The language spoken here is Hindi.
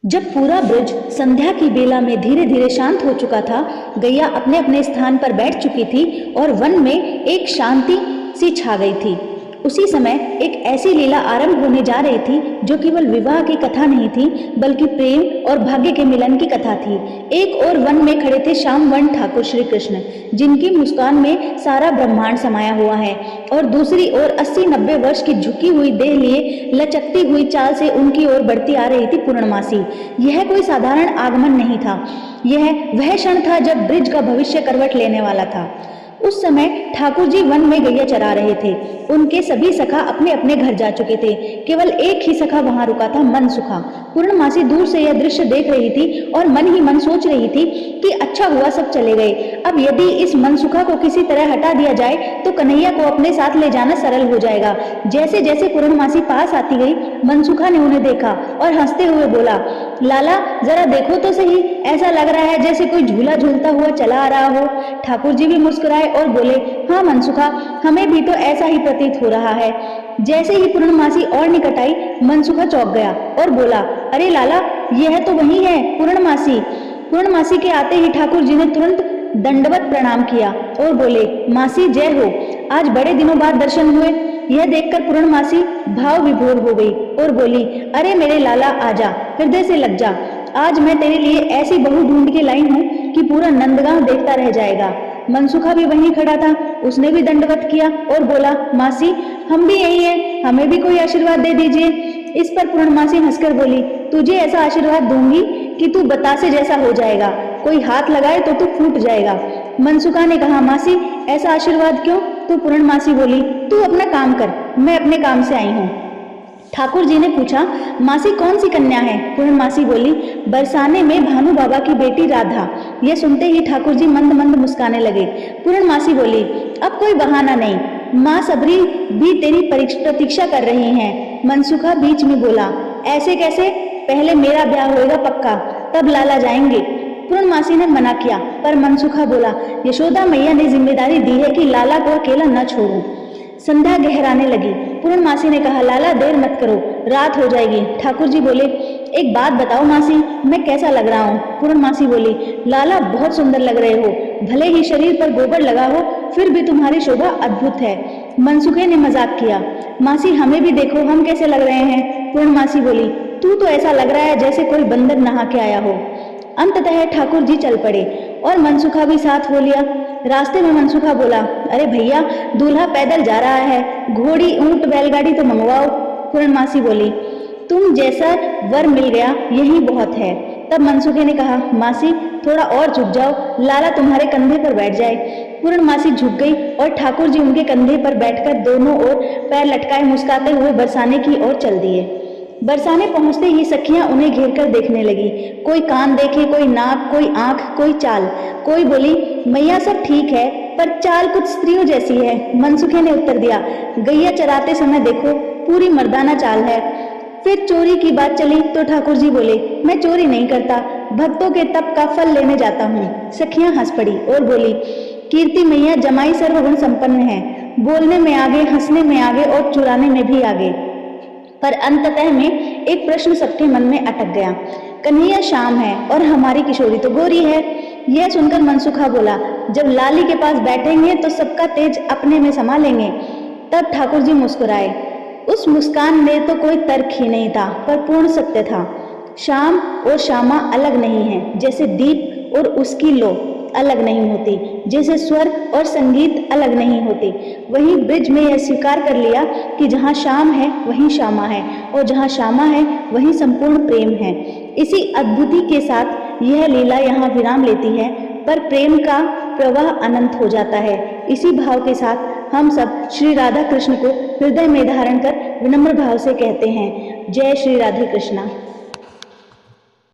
जब पूरा ब्रज संध्या की बेला में धीरे धीरे शांत हो चुका था, गैया अपने अपने स्थान पर बैठ चुकी थी और वन में एक शांति सी छा गई थी। उसी समय एक ऐसी लीला आरंभ होने जा रही थी जो केवल विवाह की कथा नहीं थी, बल्कि प्रेम और भाग्य के मिलन की कथा थी। एक और वन में खड़े थे श्याम वर्ण ठाकुर श्री कृष्ण, जिनकी मुस्कान में सारा ब्रह्मांड समाया हुआ है, और दूसरी ओर 80-90 वर्ष की झुकी हुई देह लिए लचकती हुई चाल से उनकी ओर बढ़ती आ रही थी पूर्णमासी। यह कोई साधारण आगमन नहीं था, यह वह क्षण था जब ब्रिज का भविष्य करवट लेने वाला था। उस समय ठाकुर जी वन में गैया चरा रहे थे। उनके सभी सखा अपने अपने घर जा चुके थे। केवल एक ही सखा वहां रुका था, मनसुखा। पूर्णमासी दूर से यह दृश्य देख रही थी और मन ही मन सोच रही थी कि अच्छा हुआ सब चले गए। अब यदि इस मनसुखा को किसी तरह हटा दिया जाए तो कन्हैया को अपने साथ ले जाना सरल हो जाएगा। जैसे जैसे पूर्णमासी पास आती गई, मनसुखा ने उन्हें देखा और हंसते हुए बोला, लाला जरा देखो तो सही, ऐसा लग रहा है जैसे कोई झूला झूलता हुआ चला आ रहा हो। ठाकुर जी भी मुस्कुराए और बोले, हाँ मनसुखा, हमें भी तो ऐसा ही प्रतीत हो रहा है। जैसे ही पूर्णमासी और निकट आई, मनसुखा चौंक गया और बोला, अरे लाला, यह तो वही है पूर्णमासी। पूर्णमासी के आते ही ठाकुर जी ने तुरंत दंडवत प्रणाम किया और बोले, मासी जय हो, आज बड़े दिनों बाद दर्शन हुए। यह देखकर पूर्णमासी भाव विभोर हो गई और बोली, अरे मेरे लाला आजा, हृदय से लग जा। आज मैं तेरे लिए ऐसी बहू ढूंढ के लाई हूँ कि पूरा नंदगांव देखता रह जाएगा। मनसुखा भी वहीं खड़ा था, उसने भी दंडवत किया और बोला, मासी हम भी यही हैं, हमें भी कोई आशीर्वाद दे दीजिए। इस पर पूर्णमासी हंसकर बोली, तुझे ऐसा आशीर्वाद दूंगी कि तू बतासे जैसा हो जाएगा, कोई हाथ लगाए तो तू फूट जाएगा। मनसुखा ने कहा, मासी ऐसा आशीर्वाद क्यों? तो पूर्णमासी बोली, तू अपना काम कर, मैं अपने काम से आई हूँ। ठाकुर जी ने पूछा, मासी कौन सी कन्या है? पूर्णमासी बोली, बरसाने में भानु बाबा की बेटी राधा। यह सुनते ही ठाकुर जी मंद मंद मुस्काने लगे। पूर्णमासी बोली, अब कोई बहाना नहीं, माँ सबरी भी तेरी प्रतीक्षा कर रही हैं। मनसुखा बीच में बोला, ऐसे कैसे? पहले मेरा ब्याह होएगा पक्का, तब लाला जाएंगे। पूर्णमासी ने मना किया, पर मनसुखा बोला, यशोदा मैया ने जिम्मेदारी दी है कि लाला को अकेला न छोड़ूं। संध्या गहराने लगी। पूर्णमासी ने कहा, लाला देर मत करो, रात हो जाएगी। ठाकुर जी बोले, एक बात बताओ मासी, मैं कैसा लग रहा हूँ? पूर्णमासी बोली, लाला बहुत सुंदर लग रहे हो, भले ही शरीर पर गोबर लगा हो, फिर भी तुम्हारी शोभा अद्भुत है। मनसुखे ने मजाक किया, मासी हमें भी देखो, हम कैसे लग रहे हैं? पूर्णमासी बोली, तू तो ऐसा लग रहा है जैसे कोई बंदर नहा के आया हो। अंततः ठाकुर जी चल पड़े और मनसुखा भी साथ हो लिया। रास्ते में मनसुखा बोला, अरे भैया, दूल्हा पैदल जा रहा है, घोड़ी ऊंट बैलगाड़ी तो मंगवाओ। पूर्णमासी बोली, तुम जैसा वर मिल गया यही बहुत है। तब मनसुखे ने कहा, मासी थोड़ा और झुक जाओ, लाला तुम्हारे कंधे पर बैठ जाए। पूर्णमासी झुक गई और ठाकुर जी उनके कंधे पर बैठकर दोनों ओर पैर लटकाए मुस्कुराते हुए बरसाने की ओर चल दिए। बरसाने पहुंचते ही सखियां उन्हें घेर कर देखने लगी। कोई कान देखे, कोई नाक, कोई आंख, कोई चाल। कोई बोली, मैया सब ठीक है, पर चाल कुछ स्त्रियों जैसी है। मनसुखे ने उत्तर दिया, गैया चराते समय देखो, पूरी मर्दाना चाल है। फिर चोरी की बात चली तो ठाकुर जी बोले, मैं चोरी नहीं करता, भक्तों के तप का फल लेने जाता हूँ। सखियां हंस पड़ी और बोली, कीर्ति मैया जमाई सर्वगुण संपन्न है, बोलने में आगे, हंसने में आगे और चुराने में भी आगे। पर अंततः में एक प्रश्न सबके मन में अटक गया, कन्हैया श्याम है और हमारी किशोरी तो गोरी है। यह सुनकर मनसुखा बोला, जब लाली के पास बैठेंगे तो सबका तेज अपने में समा लेंगे। तब ठाकुर जी मुस्कुराए। उस मुस्कान में तो कोई तर्क ही नहीं था, पर पूर्ण सत्य था। श्याम और श्यामा अलग नहीं है, जैसे दीप और उसकी लो अलग नहीं होती, जैसे स्वर और संगीत अलग नहीं होते। वहीं ब्रिज में यह स्वीकार कर लिया कि जहाँ श्याम है वहीं श्यामा है, और जहाँ श्यामा है वहीं संपूर्ण प्रेम है। इसी अद्भुति के साथ यह लीला यहाँ विराम लेती है, पर प्रेम का प्रवाह अनंत हो जाता है। इसी भाव के साथ हम सब श्री राधा कृष्ण को हृदय में धारण कर विनम्र भाव से कहते हैं, जय श्री राधे कृष्णा।